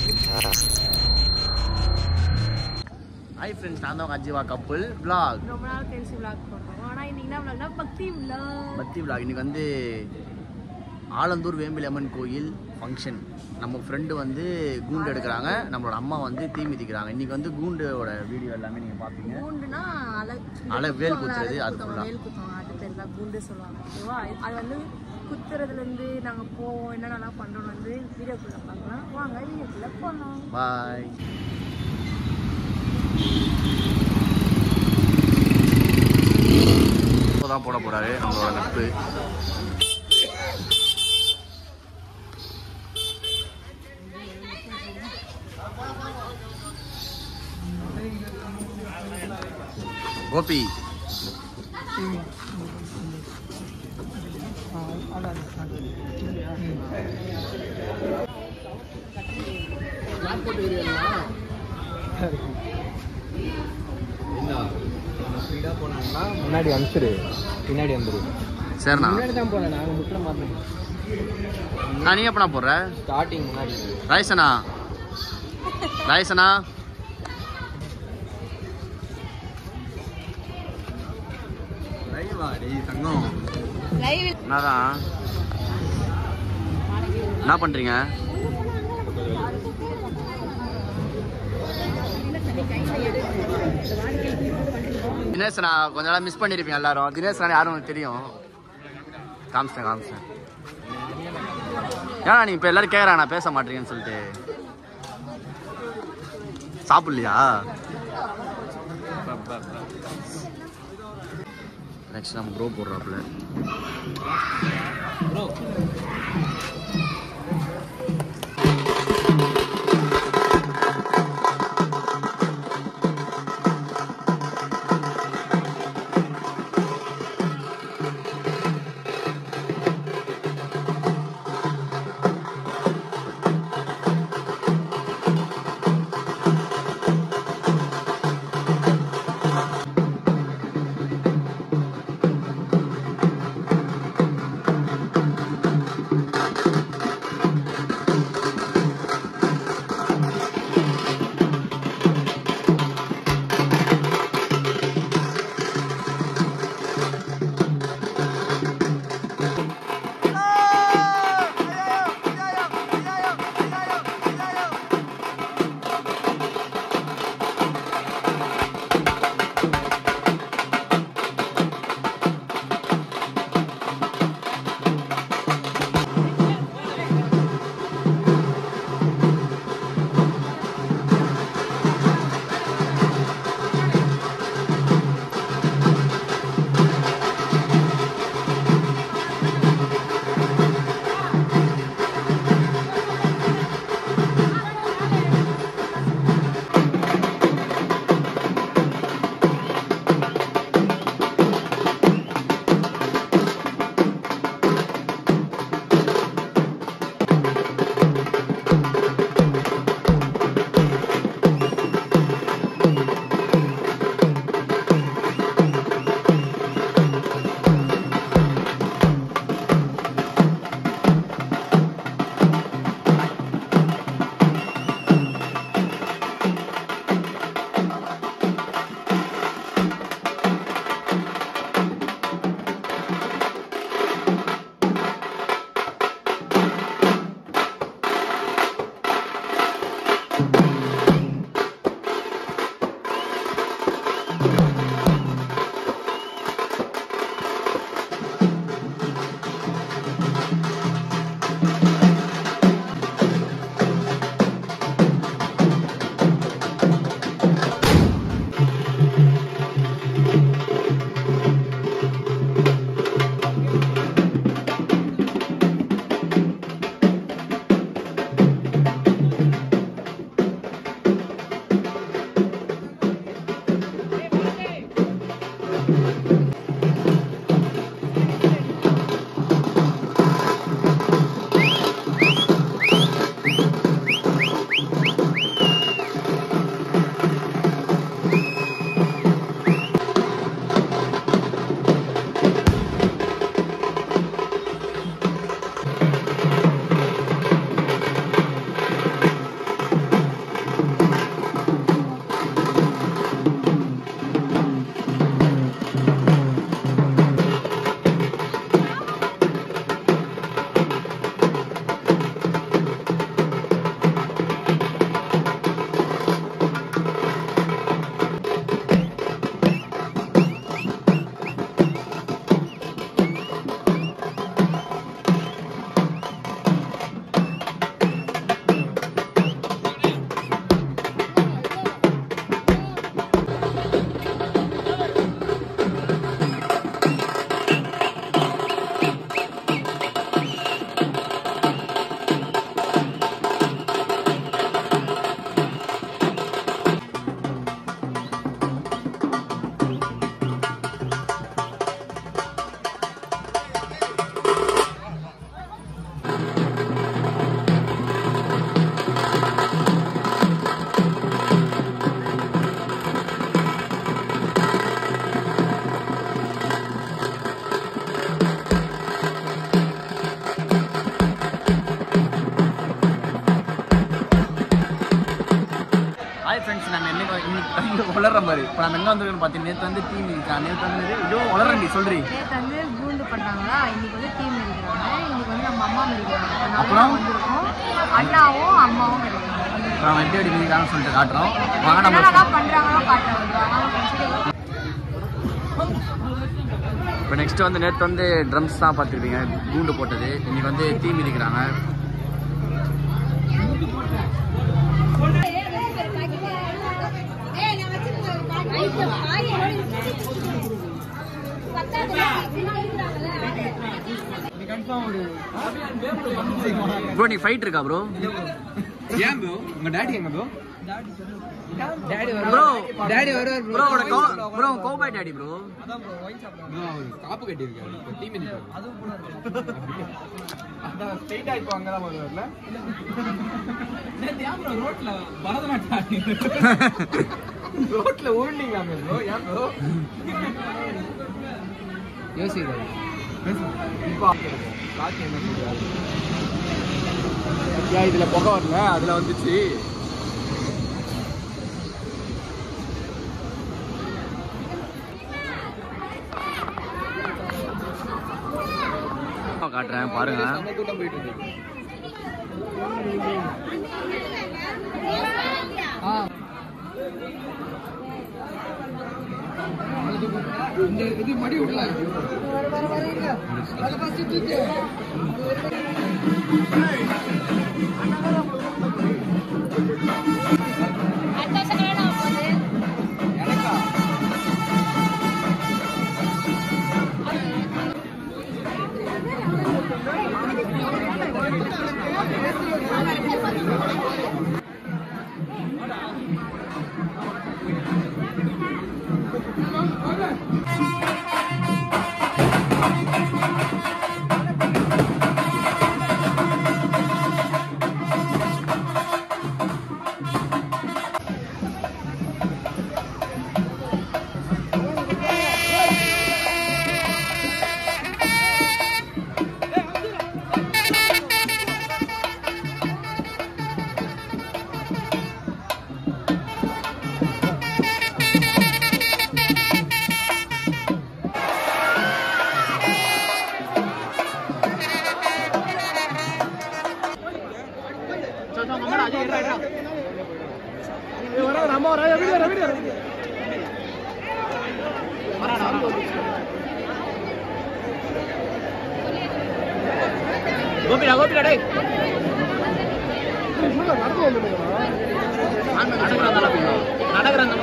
Hi friends, நான் தான் அஜீவா couple vlog. ரொம்ப நாள் கழிச்சு vlog போடுறோம். ஆனா இன்னைக்கு என்ன vlogனா பக்தி vlog. இன்னைக்கு வந்து ஆலந்தூர் வேம்பிலி அம்மன் கோயில் ஃபங்க்ஷன். நம்ம ஃப்ரெண்டு வந்து கூண்டு எடுக்கிறாங்க, நம்மளோட அம்மா வந்து தீ மிதிக்கிறாங்க. இன்னைக்கு வந்து கூண்டோட வீடியோ எல்லாமே நீங்க பாப்பீங்க. கூண்டுனா வேல் குத்துறது, அது வேல் குத்துவாங்க, அது பேர் தான் கூண்டு சொல்லுவாங்க. ஓகேவா? அது வந்து குத்துறதுல இருந்து நாங்க போவோம், என்னென்னலாம் பண்றோம் வந்து வீடியோக்குள்ள பார்க்கலாம். வாங்க வீடியோக்குள்ள போலாம். பாய். இப்போதான் போட போறாரு நம்மளோட நட்பு. கோபி முன்னாடி அனுப்பிச்சிடு, பின்னாடி வந்துடு. சரிண்ணா, முன்னாடி தான் போனேன், நாங்கள் முக்கில் மாற்றேன். நீ எப்பண்ணா போடுற? ஸ்டார்டிங் முன்னாடி. ராயசனா தங்கம் என்னதான் என்ன பண்றீங்க? தினேஷனா கொஞ்ச நாள் மிஸ் பண்ணிருப்பீங்க எல்லாரும். தினேஷனா யாரும் உங்களுக்கு தெரியும். காமிச்சிட்டேன். ஏன்னா நீங்க இப்ப எல்லாரும் கேட்கறாங்க நான் பேச மாட்டீங்கன்னு சொல்லிட்டு. சாப்பிடலையா? நெக்ஸ்ட் நம்ம ப்ரோ போடுறாப்புல. ஹாய் ஃப்ரெண்ட்ஸ், நம்ம இன்னைக்கு வளர்ற மாதிரி இப்போ நம்ம எங்கே வந்துருக்கோன்னு பார்த்தீங்கன்னா நேற்று வந்து டீம் இருக்கான். நேற்று வந்து இதோ வளரண்டி சொல்றி. நேற்று வந்து கூண்டு பண்ணுறாங்களா, இன்னைக்கு வந்து டீம் இருக்கிறாங்க. இன்னைக்கு வந்து நம்ம அம்மா இருக்கிறாங்க. அப்புறம் வந்திருக்கோம், அண்ணாவும் அம்மாவும் இருக்கிறாங்க. அப்புறம் எப்படி எப்படி இருக்கான்னு சொல்லிட்டு காட்டுறோம். வாங்க நம்ம என்னெல்லாம் பண்ணுறாங்களோ காட்டுறாங்க. இப்போ நெக்ஸ்ட் வந்து நேற்று வந்து ட்ரம்ஸ் தான் பார்த்துருப்பீங்க, கூண்டு போட்டது. இன்னைக்கு வந்து டீம் இருக்கிறாங்க. ப்ரோ நீ ஃபைட் இருக்கா ப்ரோ? ஏன் ப்ரோ உங்க டாடி எங்க ப்ரோ? டாடி ப்ரோ டாடி வருவார் ப்ரோ. ப்ரோ கோபாய் டாடி ப்ரோ. அதான் ப்ரோ ஒயின் ஷாப் ப்ரோ. அவர் காப்பு கட்டி இருக்காரு. இப்போ டீம் நிப்பாரு. அதுவும் கூட இருக்கு. அதான் ஸ்ட்ரைட்டா இப்போ அங்க தான் வருவார்ல. நேத்து ஏன் ப்ரோ ரோட்ல பரதநாட்டியம் ஆடுறீங்க? ரோட்ல ஓடுனீங்களாமே ப்ரோ. ஏன் ப்ரோ? யோசிக்கிறாரு. இப்போ காக்கி என்ன சொல்றாரு? ஏன் இதுல புகை வரல, அதுல வந்துச்சு. காட்டுறேன் பாருங்க. கூட்டம் போயிட்டு இருக்கு. இது மடி விடலாம். கோபிடா கோபிடா டேய் நடக்கிறாங்க